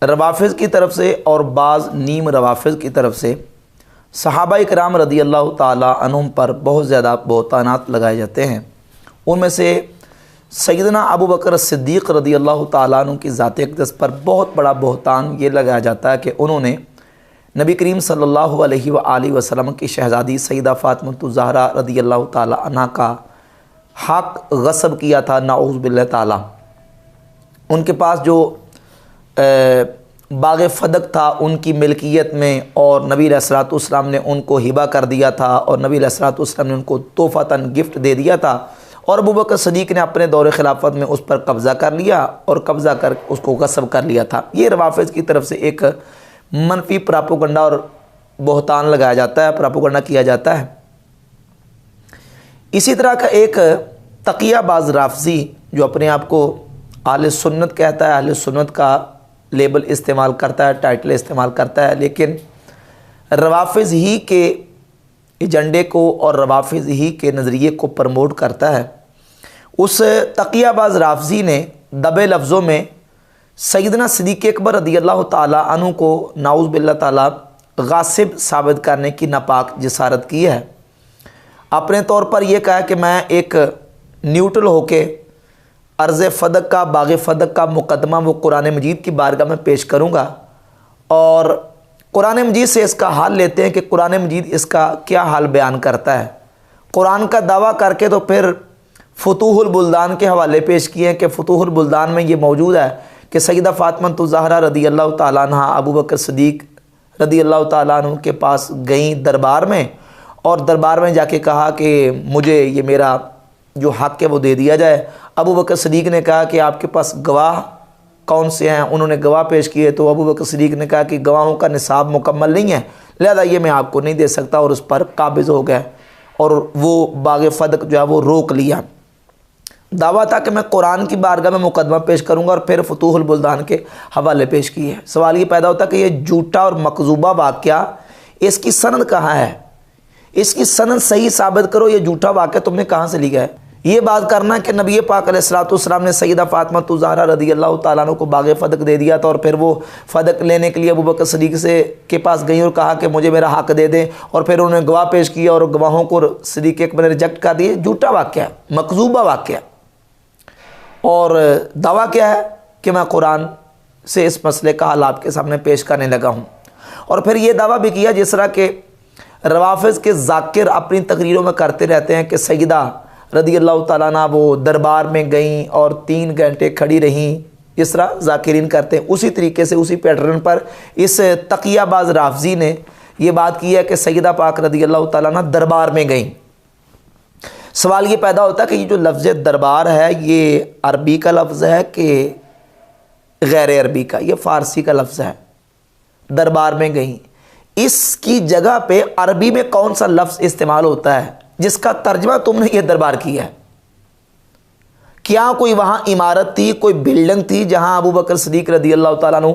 रवाफिज़ की तरफ से और बाज़ नीम रवाफिज़ की तरफ से सहाबा इकराम रदी अल्लाह ताला अन्हुम पर बहुत ज़्यादा बहतानात लगाए जाते हैं। उनमें से सैयदना अबू बकर सिद्दीक़ रदी अल्लाह ताला अन्हु की ज़ात अक़दस पर बहुत बड़ा बहतान ये लगाया जाता है कि उन्होंने नबी करीम सल्लल्लाहु अलैहि वसल्लम की शहज़ादी सैयदा फ़ातिमा ज़हरा रदी अल्लाह ताला अन्हा का हक़ गस्ब किया था। नाऊज़ बिल्लाह ताला। उनके पास जो बाग़ फ़दक था उनकी मिल्कियत में, और नबी अलैहिस्सलातु वस्सलाम ने उनको हिबा कर दिया था और नबी अलैहिस्सलातु वस्सलाम ने उनको तोहफ़तन गिफ्ट दे दिया था। और अबू बकर सिद्दीक़ ने अपने दौर खिलाफत में उस पर कब्ज़ा कर लिया और कब्ज़ा कर उसको गस्ब कर लिया था। ये रवाफ़िज़ की तरफ से एक मनफी प्रोपेगेंडा और बहतान लगाया जाता है, प्रोपेगेंडा किया जाता है। इसी तरह का एक तकियाबाज़ राफ़ज़ी जो अपने आप को अहले सुन्नत कहता है, अहले सुन्नत का लेबल इस्तेमाल करता है, टाइटल इस्तेमाल करता है, लेकिन रवाफ़िज़ ही के एजेंडे को और रवाफ़िज़ ही के नज़रिए को प्रमोट करता है। उस तकियाबाज़ राफ़ज़ी ने दबे लफ्ज़ों में सैयदना सिद्दीक़ अकबर रदी अल्लाह ताला अन्हु को नाऊज़ बिल्लाह ताला गासिब साबित करने की नापाक जिसारत की है। अपने तौर पर यह कहा कि मैं एक न्यूट्रल होके अर्ज़ फ़दक का, बाग़ फ़दक का मुकदमा वो कुरान मजीद की बारगाह में पेश करूँगा और कुरान मजीद से इसका हाल लेते हैं कि कुरान मजीद इसका क्या हाल बयान करता है। कुरान का दावा करके तो फिर फुतूहुल बुल्दान के हवाले पेश किए हैं कि फुतूहुल बुल्दान में ये मौजूद है कि सैयदा फ़ातिमा ज़हरा रदी अल्लाह ताला अन्हा अबू बकर सिद्दीक़ रदी अल्लाह ताला अन्हु के पास गई दरबार में, और दरबार में जाके कहा कि मुझे ये मेरा जो हक़ है वो दे दिया जाए। अबू बकर सिद्दीक़ ने कहा कि आपके पास गवाह कौन से हैं? उन्होंने गवाह पेश किए तो अबू बकर सिद्दीक़ ने कहा कि गवाहों का निसाब मुकम्मल नहीं है, लिहाजा ये मैं आपको नहीं दे सकता, और उस पर काबिज़ हो गए और वो बाग़ फ़दक जो है वो रोक लिया। दावा था कि मैं कुरान की बारगाह में मुकदमा पेश करूंगा और फिर फतूहुल बुल्दान के हवाले पेश किए। सवाल ये पैदा होता है कि ये झूठा और मकजूबा वाक़या, इसकी सनद कहाँ है? इसकी सनद सही साबित करो, ये झूठा वाक़या तुमने कहाँ से लिया है? ये बात करना कि नबी पाक अलैहिस्सलातु वस्सलाम ने सैयदा फ़ातिमा ज़हरा रदी अल्लाह ताला अन्हा को बाग़ फ़दक दे दिया था और फिर वो फ़दक लेने के लिए अबू बकर सिद्दीक़ से के पास गई और कहा कि मुझे मेरा हक़ दे दें, और फिर उन्होंने गवाह पेश किया और गवाहों को सिद्दीक़ अकबर ने रिजेक्ट कर दिए। झूठा वाक़या, मकजूबा वाक़या। और दावा क्या है कि मैं कुरान से इस मसले का हल आपके सामने पेश करने लगा हूँ। और फिर ये दावा भी किया जिस तरह के रवाफ़िज़ के ज़ाकिर अपनी तकरीरों में करते रहते हैं कि सैयदा रदी अल्लाह ताला अन्हा वो दरबार में गईं और 3 घंटे खड़ी रहीं, इस तरह ज़ाकिरीन करते हैं। उसी तरीके से उसी पैटर्न पर इस तकियाबाज़ राफ़ज़ी ने यह बात की है कि सैयदा पाक रदी अल्लाह ताला अन्हा दरबार में गईं। सवाल ये पैदा होता है कि ये जो लफ्ज़ दरबार है ये अरबी का लफ्ज़ है कि गैर अरबी का? ये फ़ारसी का लफ्ज़ है। दरबार में गई, इसकी जगह पे अरबी में कौन सा लफ्ज़ इस्तेमाल होता है जिसका तर्जमा तुमने ये दरबार किया है? क्या कोई वहाँ इमारत थी, कोई बिल्डिंग थी जहाँ अबू बकर सिद्दीक़ रदी अल्लाह ताला अन्हु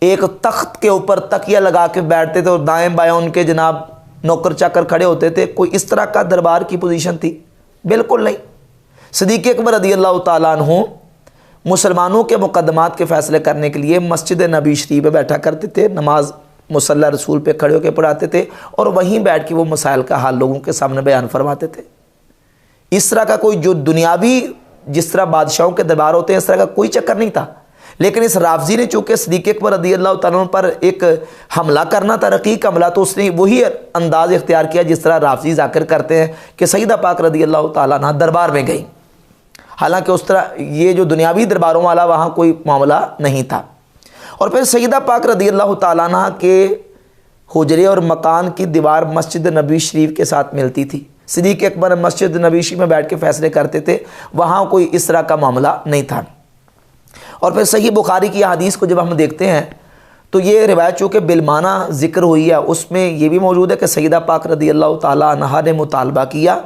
एक तख्त के ऊपर तकिया लगा के बैठते थे और दाएँ बाएँ उनके जनाब नौकर चाकर खड़े होते थे? कोई इस तरह का दरबार की पोजीशन थी? बिल्कुल नहीं। सिद्दीक़ अकबर रदी अल्लाह ताला अन्हु मुसलमानों के मुकदमात के फ़ैसले करने के लिए मस्जिद नबी शरीफ में बैठा करते थे, नमाज मुसल्ला रसूल पे खड़े होकर पढ़ाते थे और वहीं बैठ के वो मसाइल का हाल लोगों के सामने बयान फरमाते थे। इस तरह का कोई जो दुनियावी जिस तरह बादशाहों के दरबार होते हैं इस तरह का कोई चक्कर नहीं था। लेकिन इस राफ़ज़ी ने चूँकि सिद्दीक़ अकबर रदी अल्लाह ताला अन्हु पर एक हमला करना था, रक़ीक़ हमला, तो उसने वही अंदाज़ इख्तियार किया जिस तरह राफ़ज़ी ज़ाकिर करते हैं कि सैयदा पाक रदी अल्लाह ताला अन्हा दरबार में गई। हालांकि उस तरह ये जो दुनियावी दरबारों वाला वहाँ कोई मामला नहीं था। और फिर सैयदा पाक रदी अल्लाह ताला अन्हा के हुजरे और मकान की दीवार मस्जिद नबी शरीफ के साथ मिलती थी। सिद्दीक़ अकबर मस्जिद नबी शरीफ में बैठ के फ़ैसले करते थे, वहाँ कोई इस तरह का मामला नहीं था। और फिर सही बुखारी की हदीस को जब हम देखते हैं तो ये रिवायत चूँकि बिलमाना ज़िक्र हुई है उसमें ये भी मौजूद है कि सैयदा पाक रदी अल्लाह ताला अन्हा ने मुतालबा किया,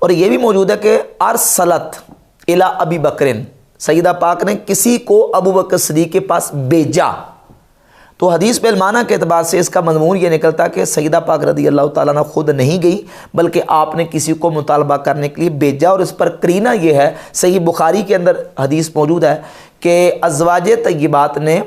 और ये भी मौजूद है कि अरसलत इला अबी बकरिन, सैयदा पाक ने किसी को अबू बकर सिद्दीक़ के पास भेजा। तो हदीस बिलमाना के अतबार से इसका मज़मून ये निकलता कि सैयदा पाक रदी अल्लाह ताला अन्हा खुद नहीं गई बल्कि आपने किसी को मुतालबा करने के लिए भेजा। और इस पर करीना ये है, सही बुखारी के अंदर हदीस मौजूद है कि अज़वाज तय्यबात ने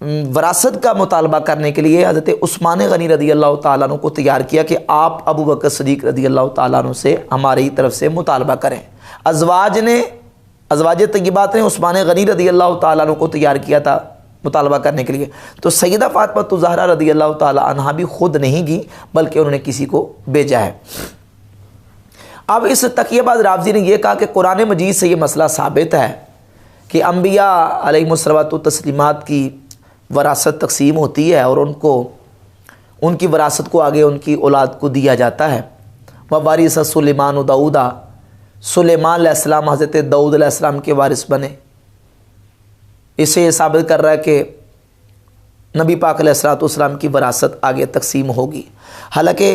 वरासत का मुतालबा करने के लिए हज़रत उस्मान गनी रदी अल्लाह ताला अन्हु को तैयार किया कि आप अबू बकर सिद्दीक़ रदी अल्लाह ताला अन्हु से हमारी तरफ से मुतालबा करें। अज़वाज तय्यबात ने उस्मान गनी रदी अल्लाह ताला अन्हु को तैयार किया था मुतालबा करने के लिए। तो सैयदा फ़ातिमा ज़हरा रदी अल्लाह ताला अन्हा भी खुद नहीं गई, बल्कि उन्होंने किसी को भेजा है। अब इस तकियाबाज रावज़ी ने यह कहा कि कुरान मजीद से ये मसला साबित है कि अम्बिया अलैहिमुस्सलातु तस्लीमात की वरासत तकसीम होती है और उनकी वरासत को आगे उनकी औलाद को दिया जाता है। वह वारिस सुलेमान दाऊदा, सुलेमान अलैहिस्सलाम हज़रत दाऊद अलैहिस्सलाम के वारिस बने। इसे साबित कर रहा है कि नबी पाक अलैहिस्सलाम की वरासत आगे तकसीम होगी। हालांकि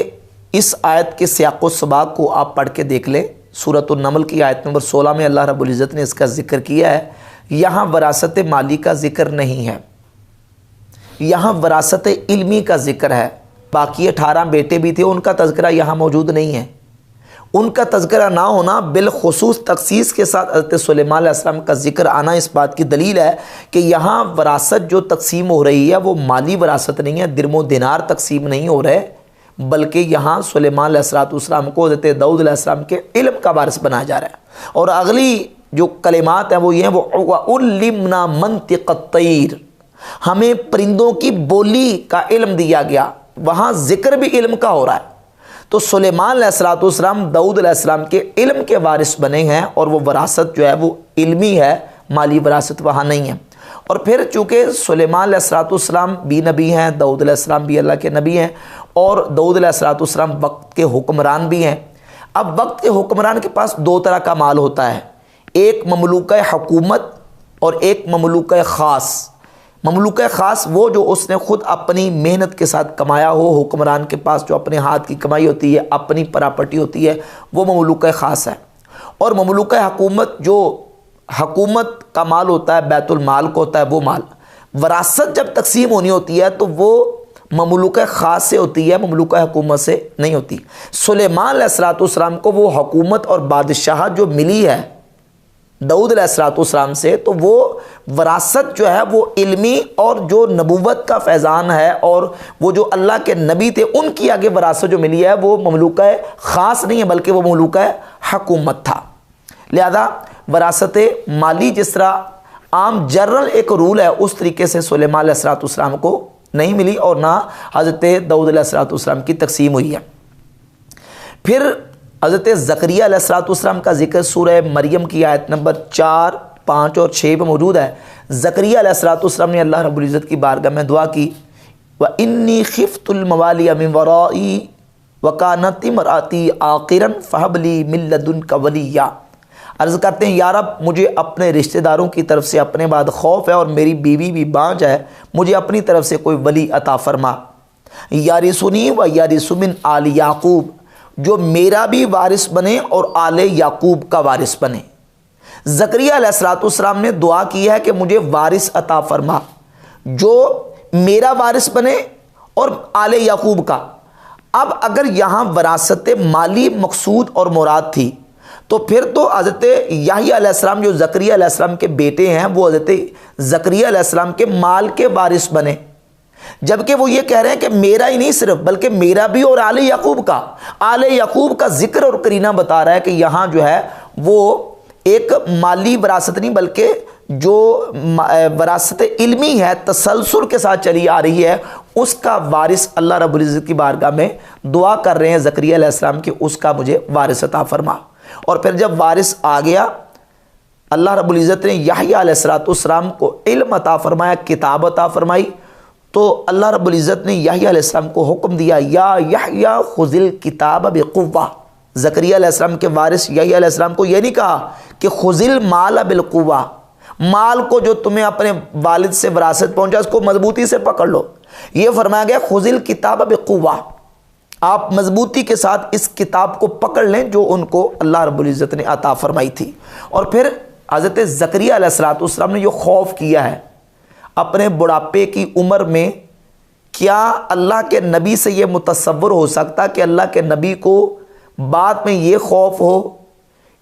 इस आयत के सियाक़ व सबाक़ को आप पढ़ के देख लें। सूरतुन नमल की आयत नंबर 16 में अल्लाह रब्बुल इज़्ज़त ने इसका ज़िक्र किया है। यहाँ वरासत माली का ज़िक्र नहीं है, यहाँ वरासत इल्मी का ज़िक्र है। बाकी 18 बेटे भी थे, उनका तज़किरा यहाँ मौजूद नहीं है। उनका तज़किरा ना होना बिलखुसूस तखसीस के साथ हज़रत सुलेमान अलैहिस्सलाम का ज़िक्र आना इस बात की दलील है कि यहाँ वरासत जो तकसीम हो रही है वो माली वरासत नहीं है, दिरमो दिनार तकसीम नहीं हो रहे, बल्कि यहाँ सुलेमान अलैहिस्सलाम को हज़रत दाऊद अलैहिस्सलाम के इल्म का वारिस बनाया जा रहा है। और अगली जो कलिमात हैं वो ये हैं, वो उल्लिमना मंतिक़त तैर, हमें परिंदों की बोली का इल्म दिया गया। वहाँ ज़िक्र भी इल्म का हो रहा है। तो सुलेमान अलैहिस्सलाम दाऊद अलैहिस्सलाम के इल्म के वारिस बने हैं और वो वरासत जो है वो इल्मी है, माली वरासत वहाँ नहीं है। और फिर चूँकि सुलेमान अलैहिस्सलाम भी नबी हैं, दाऊद अलैहिस्सलाम भी अल्लाह के नबी हैं और दाऊद अलैहिस्सलाम वक्त के हुक्मरान भी हैं। अब वक्त के हुक्मरान के पास दो तरह का माल होता है, एक ममलूका हुकूमत और एक ममलूका ख़ास। ममलूका ख़ास वो जो उसने ख़ुद अपनी मेहनत के साथ कमाया हो, हुक्मरान के पास जो अपने हाथ की कमाई होती है, अपनी प्रॉपर्टी होती है, वो ममलूका ख़ास है। और ममलूका हुकूमत जो हुकूमत का माल होता है, बैतुल माल को होता है वो माल। वरासत जब तकसीम होनी होती है तो वो ममलूका ख़ास से होती है, ममलूका हुकूमत से नहीं होती। सुलेमान अलैहिस्सलाम को वो हुकूमत और बादशाह जो मिली है दाऊद अलैहिस्सलाम से, तो वो वरासत जो है वो इल्मी और जो नबूवत का फैज़ान है और वो जो अल्लाह के नबी थे उनकी आगे वरासत जो मिली है वो ममलूका ख़ास नहीं है, बल्कि वो ममलूका हुकूमत था। लिहाजा वरासत माली जिस तरह आम जनरल एक रूल है उस तरीके से सुलेमान अलैहिस्सलाम को नहीं मिली और ना हज़रत दाऊद अलैहिस्सलाम की तकसीम हुई है। फिर हज़रत ज़करिया अलैहिस्सलाम का जिक्र सूरह मरियम की आयत नंबर 4, 5 और 6 में मौजूद है। ज़करिया अलैहिस्सलाम ने अल्लाह रब्बुल इज़्ज़त की बारगाह में दुआ की, व इन्नी खिफ्तुल मवालिया मिन वराई व कानत इमराती आक़िरन फहबली मिन लदुनका वलिया। अर्ज़ करते हैं, या रब मुझे अपने रिश्तेदारों की तरफ से अपने बाद खौफ है और मेरी बीवी भी बांझ है, मुझे अपनी तरफ से कोई वली अता फरमा। यारिसुनी व यारिसु मिन आल याकूब, जो मेरा भी वारिस बने और आले याकूब का वारिस बने। ज़करिया अलैहिस्सलाम ने दुआ की है कि मुझे वारिस अता फरमा जो मेरा वारिस बने और आले याकूब का। अब अगर यहाँ वरासत माली मकसूद और मुराद थी तो फिर तो हज़रत याह्या अलैहिस्सलाम जो ज़करिया अलैहिस्सलाम के बेटे हैं वो हज़रत ज़करिया अलैहिस्सलाम के माल के वारिस बने, जबकि वो ये कह रहे हैं कि मेरा ही नहीं सिर्फ बल्कि मेरा भी और आले याकूब का। आले याकूब का जिक्र और करीना बता रहा है कि यहाँ जो है वो एक माली वरासत नहीं बल्कि जो वरासत इल्मी है, तसलसल के साथ चली आ रही है, उसका वारिस अल्लाह रब्बुल इज़्ज़त की बारगाह में दुआ कर रहे हैं ज़करिया अलैहिस्सलाम की, उसका मुझे वारिस अता फरमा। और फिर जब वारिस आ गया, अल्लाह रब्बुल इज़्ज़त ने याह्या अलैहिस्सलाम को इल्म अता फरमाया, किताब अता फरमाई। तो अल्लाह रब्बुल इज़्ज़त ने याह्या अलैहिस्सलाम को हुक्म दिया, या याह्या खुज़िल किताब बिक़ुव्वा। ज़करिया अलैहिस्सलाम के वारिस याह्या अलैहिस्सलाम को यह नहीं कहा कि खुज़िल माल बिलकुव्वा, माल को जो तुम्हें अपने वालिद से विरासत पहुंचा उसको मजबूती से पकड़ लो। ये फरमाया गया खुज़िल किताब बिक़ुव्वा, आप मजबूती के साथ इस किताब को पकड़ लें जो उनको अल्लाह रब्बुल इज़्ज़त ने अता फरमाई थी। और फिर हज़रत ज़करिया अलैहिस्सलाम ने जो खौफ किया है अपने बुढ़ापे की उम्र में, क्या अल्लाह के नबी से ये मुतसव्वुर हो सकता कि अल्लाह के नबी को बाद में ये खौफ हो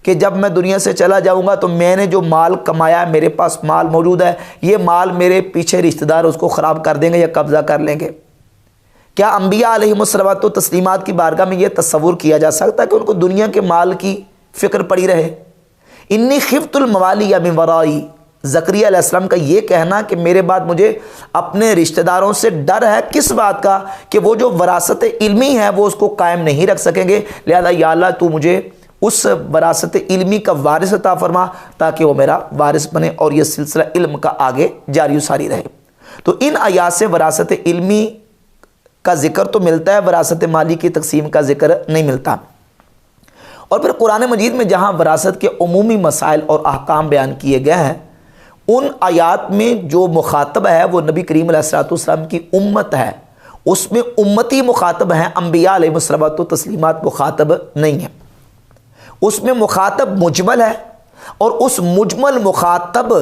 कि जब मैं दुनिया से चला जाऊंगा तो मैंने जो माल कमाया है, मेरे पास माल मौजूद है, ये माल मेरे पीछे रिश्तेदार उसको ख़राब कर देंगे या कब्ज़ा कर लेंगे। क्या अंबिया अलैहिमुस्सलात व तस्लीमात की बारगाह में यह तस्वुर किया जा सकता है कि उनको दुनिया के माल की फ़िक्र पड़ी रहे? इन्नी खिफ्तुल मवाली या मिन वराई, ज़करिया अलैहिस्सलाम का ये कहना कि मेरे बाद मुझे अपने रिश्तेदारों से डर है, किस बात का? कि वो जो वरासत इल्मी है वो उसको कायम नहीं रख सकेंगे, लिहाजा या अल्लाह तू मुझे उस वरासत इल्मी का वारिस अता फरमा ताकि वो मेरा वारिस बने और ये सिलसिला इल्म का आगे जारी सारी रहे। तो इन आयात से वरासत इल्मी का जिक्र तो मिलता है, वरासत माली की तकसीम का जिक्र नहीं मिलता। और फिर कुरान मजीद में जहाँ वरासत के उमूमी मसाइल और अहकाम बयान किए गए हैं, उन आयात में जो मुखातब है वो नबी करीम अलैहिस्सलाम की उम्मत है, उसमें उम्मती मुखातब हैं, अंबिया अलैहिमुस्सलात व तस्लीमात मुखातब नहीं है। उसमें मुखातब मुजमल है और उस मुजमल मुखातब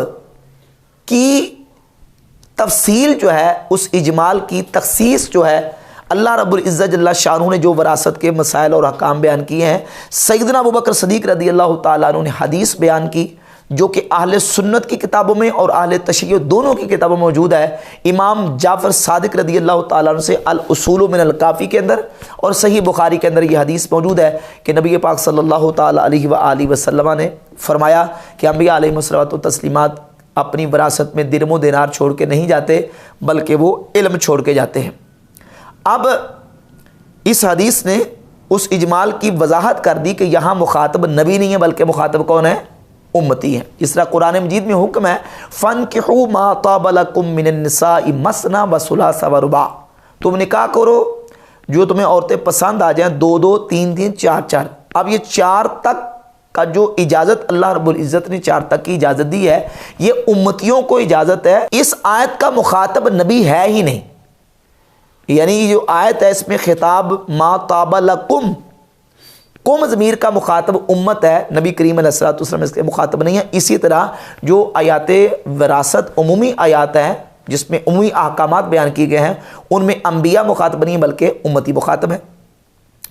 की तफसील जो है, उस इजमाल की तखसीस जो है, अल्लाह रब्बुल इज़्ज़त जल्ला शानहू ने जो वरासत के मसाइल और अहकाम बयान किए हैं, सैयदना अबू बकर सदीक़ रज़ी अल्लाह तआला अन्हु ने हदीस बयान की जो कि अहले सुन्नत की किताबों में और अहले तशय्युअ दोनों की किताबों में मौजूद है। इमाम जाफ़र सादिक रज़ी अल्लाह तआला अन्हु से अल उसूल मिन अल काफ़ी के अंदर और सही बुखारी के अंदर यह हदीस मौजूद है कि नबी पाक सल्लल्लाहु तआला अलैहि व आलिहि वसल्लम ने फरमाया कि अंबिया अलैहिमुस्सलात व तस्लीमात अपनी विरासत में दिरमो दिनार छोड़ के नहीं जाते, बल्कि वो इल्म छोड़ के जाते हैं। अब इस हदीस ने उस इजमाल की वजाहत कर दी कि यहाँ मुखातब नबी नहीं है, बल्कि मुखातब कौन है? उम्मती है। इस तरह कुरान मजीद में हुक्म है, फनकिहू मा ताब लकुम मिनन निसाई मसना व सुलासा व रुबा, तुम निकाह करो जो तुम्हें औरतें पसंद आ जाएं, 2-2, 3-3, 4-4। अब ये 4 तक का जो इजाज़त अल्लाह रब्बुल इज़्ज़त ने 4 तक की इजाज़त दी है, ये उम्मतियों को इजाज़त है। इस आयत का मुखातब नबी है ही नहीं, यानी जो आयत है इसमें खिताब मा ताबा लकुम, कुम ज़मीर का मुखातब उम्मत है, नबी करीम अलैहिस्सलातु वस्सलाम इसके मुखातब नहीं है। इसी तरह जो आयाते विरासत उमूमी आयात हैं जिसमें उमूमी अहकामात बयान किए गए हैं, उनमें अंबिया मुखातब नहीं बल्कि उम्मती मुखातब है।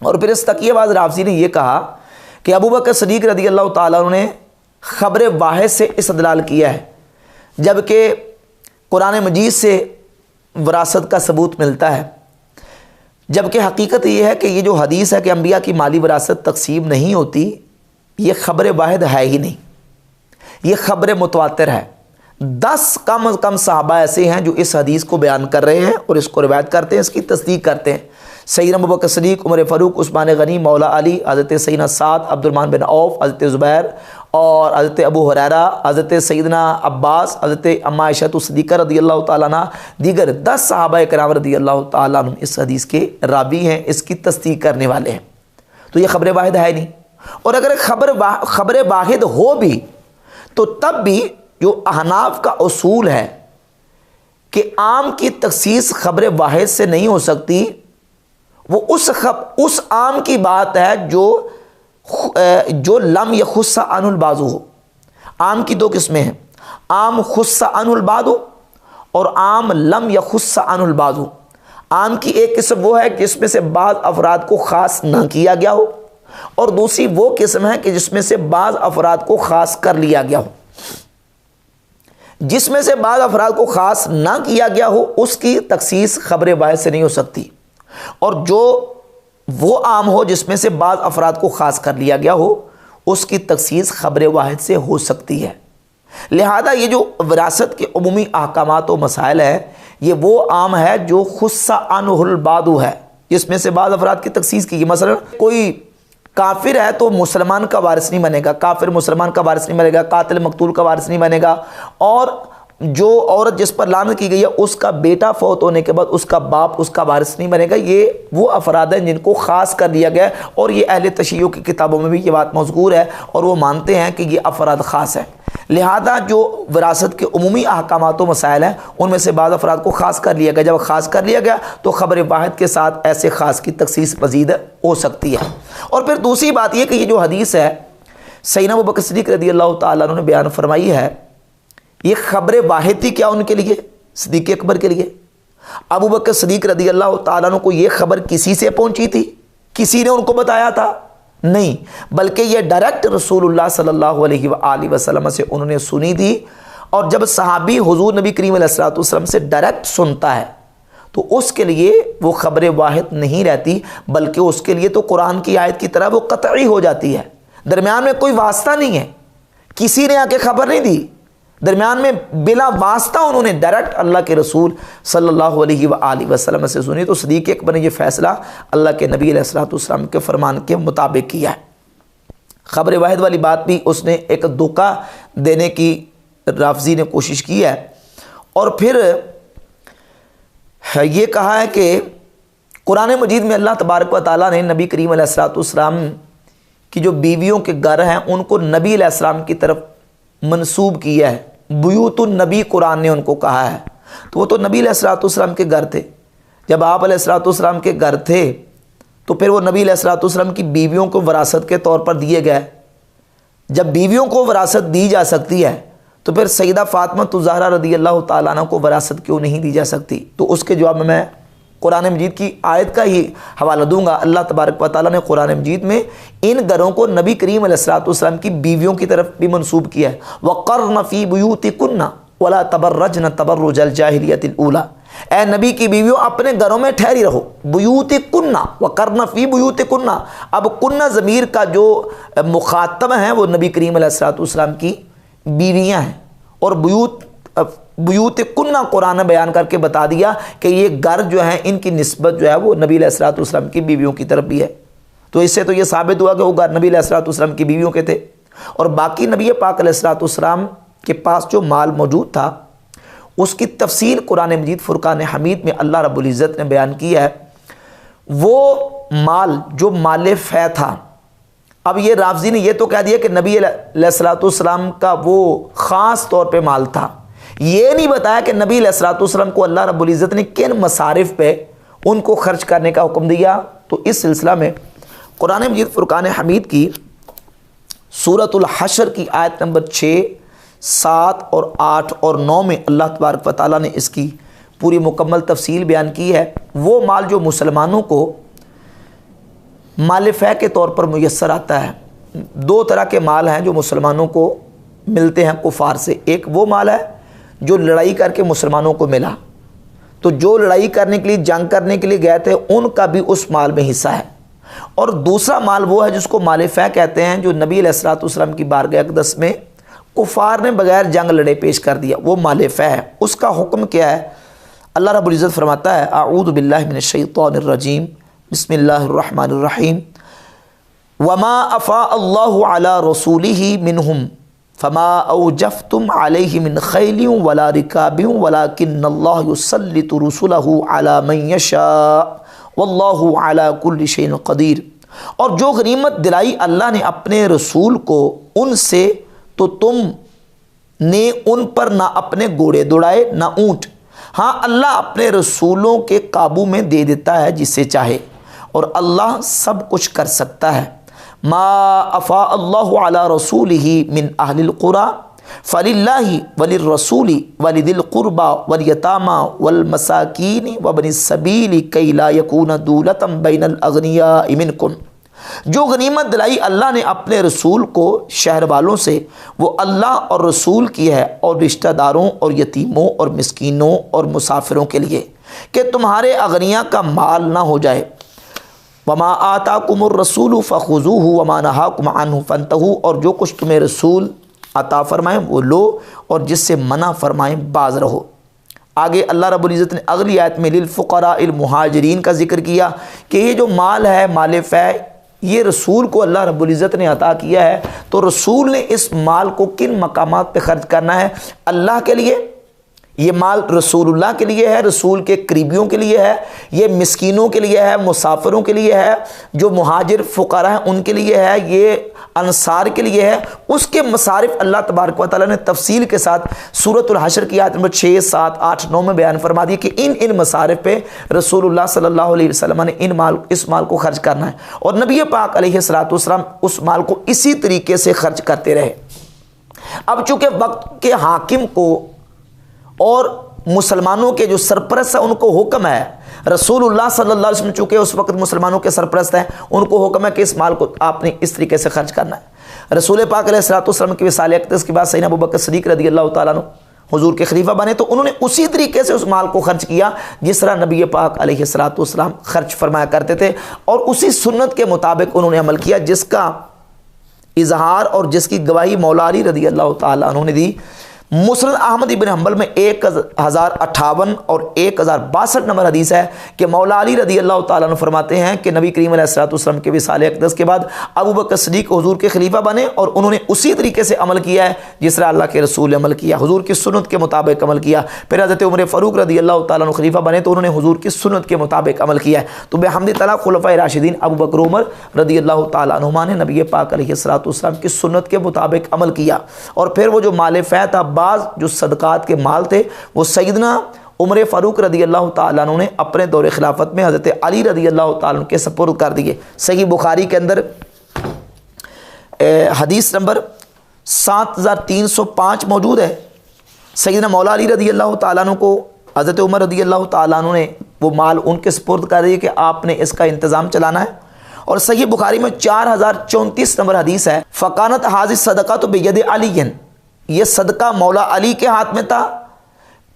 और फिर इस तकियेबाज़ राफ़ज़ी ने यह कहा कि अबू बकर सदीक़ रज़ी अल्लाह तआला अन्हु ने ख़बर वाहिद से इस्तदलाल किया है, जबकि कुरान मजीद से विरासत का सबूत मिलता है। जबकि हकीकत ये है कि ये जो हदीस है कि अंबिया की माली विरासत तकसीम नहीं होती, ये ख़बर वाहिद है ही नहीं, ये ख़बर मुतवातिर है। 10 कम अज़ कम सहाबा ऐसे हैं जो इस हदीस को बयान कर रहे हैं और इसको रिवायत करते हैं, इसकी तस्दीक करते हैं। सैयदना अबू बकर सिद्दीक़, उमर फ़ारूक, उस्मान गनी, मौला अली, हज़रत सैयदना साद, अब्दुर्रहमान बिन औफ़, हज़रत ज़ुबैर और हज़रत अबू हुरैरा, हज़रत सैयदना अब्बास, हज़रत अम्मा आयशा सिद्दीक़ा रज़ी अल्लाह तआला अन्हा, दीगर 10 सहाबा किराम रज़ी अल्लाह तआला अन्हुम इस हदीस के रावी हैं, इसकी तस्दीक करने वाले हैं। तो ये ख़बर वाहिद है नहीं। और अगर ख़बर वाहिद हो भी तो तब भी जो अहनाफ का उसूल है कि आम की तखसीस ख़बर वाहिद से नहीं हो सकती, वो उस आम की बात है जो लम यखुस्सा अनुल बाज़ु हो। आम की 2 किस्में हैं, आम खुस्सा अनुल बाज़ु और आम लम यखुस्सा अनुल बाज़ु। आम की एक किस्म वो है जिसमें से बाज़ अफराद को ख़ास ना किया गया हो, और दूसरी वो किस्म है कि जिसमें से बाज़ अफराद को ख़ास कर लिया गया हो। जिसमें से बाज़ अफराद को ख़ास ना किया गया हो उसकी तखसीस ख़बर वाहिद से नहीं हो सकती, और जो वो आम हो जिसमें से बाज़ अफराद को ख़ास कर लिया गया हो उसकी तखसीस ख़बर वाहिद से हो सकती है। लिहाजा ये जो विरासत के उमूमी अहकामात व मसाइल है, ये वो आम है जो खुस्सा अनुल बादु है, जिसमें से बाज़ अफराद की तखसीस की। मसलन कोई काफिर है तो मुसलमान का वारिस नहीं बनेगा, काफिर मुसलमान का वारिस नहीं बनेगा, कातिल मकतूल का वारिस नहीं बनेगा, और जो औरत जिस पर लानत की गई है उसका बेटा फौत होने के बाद उसका बाप उसका वारिस नहीं बनेगा। ये वो अफराद हैं जिनको ख़ास कर दिया गया है, और ये अहले तशय्युअ की किताबों में भी ये बात मज़कूर है और वो मानते हैं कि ये अफराद ख़ास है। लिहाजा जो विरासत के उमूमी अहकामात व मसाइल हैं उनमें से बाज़ अफराद को ख़ास कर लिया गया। जब ख़ास कर लिया गया तो ख़बर वाहिद के साथ ऐसे ख़ास की तखसीस मज़ीद हो सकती है। और फिर दूसरी बात यह कि ये जो हदीस है सैयदना अबू बकर सिद्दीक़ रज़ी अल्लाह तआला अन्हु ने बयान फरमाई है, ये ख़बर वाहिद थी क्या उनके लिए, सिद्दीक़ अकबर के लिए। अबू बकर सिद्दीक़ रज़ी अल्लाह तआला अन्हु को ये खबर किसी से पहुंची थी, किसी ने उनको बताया था? नहीं, बल्कि ये डायरेक्ट रसूलुल्लाह सल्लल्लाहु अलैहि वसल्लम से उन्होंने सुनी थी। और जब सहाबी हुजूर नबी करीम अलैहिस्सलातु वस्सलाम से डायरेक्ट सुनता है तो उसके लिए वो खबर वाहिद नहीं रहती, बल्कि उसके लिए तो कुरान की आयत की तरह वो कतई हो जाती है। दरमियान में कोई वास्ता नहीं है, किसी ने आके खबर नहीं दी, दरमियान में बिला वास्ता उन्होंने डायरेक्ट अल्लाह के रसूल सल्लल्लाहु अलैहि वसल्लम से सुनी। तो सदीक़ अकबर ने यह फ़ैसला अल्लाह के नबी अलैहिस्सलातु वस्सलाम के फरमान के मुताबिक किया है। खबर वाहिद वाली बात भी उसने एक धोखा देने की राफ़ज़ी ने कोशिश की है। और फिर ये कहा है कि कुरान मजीद में अल्लाह तबारक व तआला ने नबी करीम अलैहिस्सलातु वस्सलाम की जो बीवियों के घर हैं उनको नबी अलैहिस्सलाम की तरफ मंसूब किया है। बुयूतुन नबी कुरान ने उनको कहा है, तो वो तो नबी अलैहिस्सलातु वस्सलाम के घर थे। जब आप अलैहिस्सलातु वस्सलाम के घर थे तो फिर वो नबी अलैहिस्सलातु वस्सलाम की बीवियों को विरासत के तौर पर दिए गए। जब बीवियों को विरासत दी जा सकती है तो फिर सैयदा फातिमा ज़हरा रज़ियल्लाहु तआला अन्हा को विरासत क्यों नहीं दी जा सकती? तो उसके जवाब में मैं कुरान मजीद की आयत का ही हवाला दूंगा। अल्लाह तबारक व तआला ने कुरान मजीद में इन घरों को नबी करीम अलैहिस्सलातु वस्सलाम की बीवियों की तरफ भी मंसूब किया है। वक़र्न फ़ी बुयूतिकुन्ना वला तबर्रजन तबर्रुजल जाहिलियतिल ऊला, ए नबी की बीवियों अपने घरों में ठहरी रहो। बुयूतिकुन्ना वक़र्न फ़ी बुयूतिकुन्ना, अब कुन्ना ज़मीर का जो मुखातब है वो नबी करीम अलैहिस्सलातु वस्सलाम की बीवियाँ हैं। और बुयूत कुन्ना कुरान ने बयान करके बता दिया कि ये घर जो है इनकी निस्बत जो है वो नबी अलैहिस्सलातु वस्सलाम की बीवियों की तरफ भी है। तो इससे तो ये साबित हुआ कि वो घर नबी अलैहिस्सलातु वस्सलाम की बीवियों के थे। और बाकी नबी पाक अलैहिस्सलातु वस्सलाम के पास जो माल मौजूद था उसकी तफसील कुरान मजीद फुरकान हमीद में अल्लाह रब्बुल इज़्ज़त ने बयान किया है। वो माल जो माल फ़ै था, अब ये राफ़ज़ी ने ये तो कह दिया कि नबी अलैहिस्सलातु वस्सलाम का वो ख़ास तौर पे माल था, ये नहीं बताया कि नबी अलैहिस्सलातु वस्सलाम को अल्लाह रब्बुल इज़्ज़त ने किन मसारिफ़ पे उनको खर्च करने का हुक्म दिया। तो इस सिलसिला में कुरान मजीद फुरकान हमीद की सूरतुल हशर की आयत नंबर 6, 7 और 8 और 9 में अल्लाह तबारक व तआला ने इसकी पूरी मुकम्मल तफसील बयान की है। वो माल जो मुसलमानों को माल फ़ै के तौर पर मुयस्सर आता है। दो तरह के माल हैं जो मुसलमानों को मिलते हैं कुफ़ार से। एक वो माल है जो लड़ाई करके मुसलमानों को मिला, तो जो लड़ाई करने के लिए जंग करने के लिए गए थे उनका भी उस माल में हिस्सा है। और दूसरा माल वो है जिसको माल फ़ै कहते हैं, जो नबी अलैहिस्सलातु वस्सलाम की बारगाह अक़दस में कुफ़ार ने बगैर जंग लड़े पेश कर दिया, वो माल फ़ै है। उसका हुक्म क्या है? अल्लाह रब्बुल इज़्ज़त फरमाता है, अऊज़ु बिल्लाहि मिनश शैतानिर रजीम, बिस्मिल्लाहिर रहमानिर रहीम, वमा अफ़ा अल्लाहु अला रसूलिही मिनहुम फमा औजफ़्तुम अलैहि मिन खैलिन वला रिकाबिन वलाकिन्नल्लाह युसल्लितु रुसुलहु अला मन यशा वल्लाहु अला कुल्लि शैइन क़दीर। और जो गनीमत दिलाई अल्लाह ने अपने रसूल को उनसे, तो तुम ने उन पर ना अपने घोड़े दौड़ाए ना ऊँट। हाँ, अल्लाह अपने रसूलों के काबू में दे देता है जिसे चाहे, और अल्लाह सब कुछ कर सकता है। मा अफ़ा अल्लाहु अला रसूलिही मिन अहलिल क़ुरा फ़लिल्लाहि वलिर्रसूली वलिदिल क़ुरबा वल यतामा वल मसाकीन व बनिस सबील कई ला यकून दूलतम बैनल अग़नियाइ मिनकुम। जो गनीमत दिलाई अल्लाह ने अपने रसूल को शहर वालों से, वो अल्लाह और रसूल की है, और रिश्तेदारों और यतीमों और मिस्कीनों और मुसाफिरों के लिए, कि तुम्हारे अगनिया का माल ना हो जाए। वमा आताकुमुर रसूलु फ़ख़ुज़ूहु वमा नहाकुम अन्हु फ़न्तहू, और जो कुछ तुम्हें रसूल अता फ़रमाएँ वो लो, और जिससे मना फ़रमाएँ बाज़ रहो। आगे अल्लाह रब्बुल इज़्ज़त ने अगली आयत में लिल फ़ुक़राइल मुहाजिरीन का जिक्र किया कि ये जो माल है माल फ़ै, ये रसूल को अल्लाह रब्बुल इज़्ज़त ने अता किया है। तो रसूल ने इस माल को किन मकामात पे खर्च करना है? अल्लाह के लिए, ये माल रसूलुल्लाह के लिए है, रसूल के करीबियों के लिए है, ये मिस्कीनों के लिए है, मुसाफिरों के लिए है, जो मुहाजिर फ़ुक़रा हैं उनके लिए है, ये अंसार के लिए है। उसके मसारिफ़ अल्लाह तबारक व तआला ने तफसील के साथ सूरतुल हशर की आयत नंबर 6, 7, 8, 9 में बयान फरमा दी कि इन मसारिफ़ पे रसूलुल्लाह सल्लल्लाहु अलैहि वसल्लम ने इस माल को खर्च करना है। और नबी पाक अलैहिस्सलातु वस्सलाम उस माल को इसी तरीके से खर्च करते रहे। अब चूँकि वक्त के हाकिम को और मुसलमानों के जो सरपरस्त है उनको हुक्म है रसूलुल्लाह सल्लल्लाहु अलैहि वसल्लम चूँकि उस वक्त मुसलमानों के सरपरस्त हैं, उनको हुक्म है कि इस माल को आपने इस तरीके से खर्च करना है। रसूल पाक अलैहिस्सलातु वस्सलाम की विसाल अक़दस के बाद सैयदना अबू बकर सिद्दीक़ रज़ियल्लाहु ताला अन्हु हुजूर के खलीफा बने, तो उन्होंने उसी तरीके से उस माल को खर्च किया जिस तरह नबी पाक अलैहिस्सलातु वस्सलाम खर्च फरमाया करते थे, और उसी सुन्नत के मुताबिक उन्होंने अमल किया जिसका इजहार और जिसकी गवाही मौला अली रज़ियल्लाहु ताला अन्हु ने दी। मुस्नद अहमद इब्न हंबल में 1058 और 1062 नंबर हदीस है कि मौला अली रज़ियल्लाहु ताला अन्हु फरमाते हैं कि नबी करीम अलैहिस्सलातु वस्सलाम के विसाल अक़दस के बाद अबू बकर सिद्दीक़ हुजूर के खलीफा बने, और उन्होंने उसी तरीके से अमल किया है जिस तरह अल्लाह के रसूल ने अमल किया, हुजूर की सुन्नत के मुताबिक अमल किया। फिर हज़रत उमर फ़ारूक रज़ियल्लाहु ताला अन्हु खलीफा बने तो उन्होंने हुजूर की सुन्नत के मुताबिक अमल किया है। तो बेहमद तआला खुलफ़ाए राशिदीन अबू बकर उमर रज़ियल्लाहु ताला अन्हुमा ने नबी पाक अलैहिस्सलातु वस्सलाम की सुन्नत के मुताबिक अमल किया। और फिर वो जो माल फ़ै था, बाज़ जो सदक़ात के माल थे, वो सैयदना उमर फ़ारूक रज़ियल्लाहु ताला अन्हु ने अपने दौरे खिलाफत में हज़रत अली रज़ियल्लाहु ताला अन्हु के सपुर्द कर दिए। सही बुखारी के अंदर हदीस नंबर 7305 मौजूद है। सैयदना मौला अली रज़ियल्लाहु ताला अन्हु को हज़रत उमर रज़ियल्लाहु ताला अन्हु ने वो माल उनके सपुर्द कर दिए कि आपने इसका इंतज़ाम चलाना है। और सही बुखारी में 4034 नंबर हदीस है, फ़कानत हाज़िह सदक़ा तो बियद अली, ये सदका मौला अली के हाथ में था।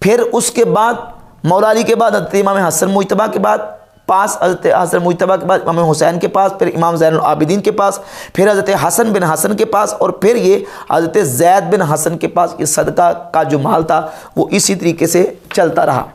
फिर उसके बाद मौला अली के बाद हज़रत इमाम हसन मुज्तबा के पास, हज़रत हसन मुज्तबा के बाद इमाम हुसैन के पास, फिर इमाम ज़ैनुल आबिदीन के पास, फिर हज़रत हसन बिन हसन के पास, और फिर ये हज़रत ज़ैद बिन हसन के पास। ये सदका का जो माल था वो इसी तरीके से चलता रहा।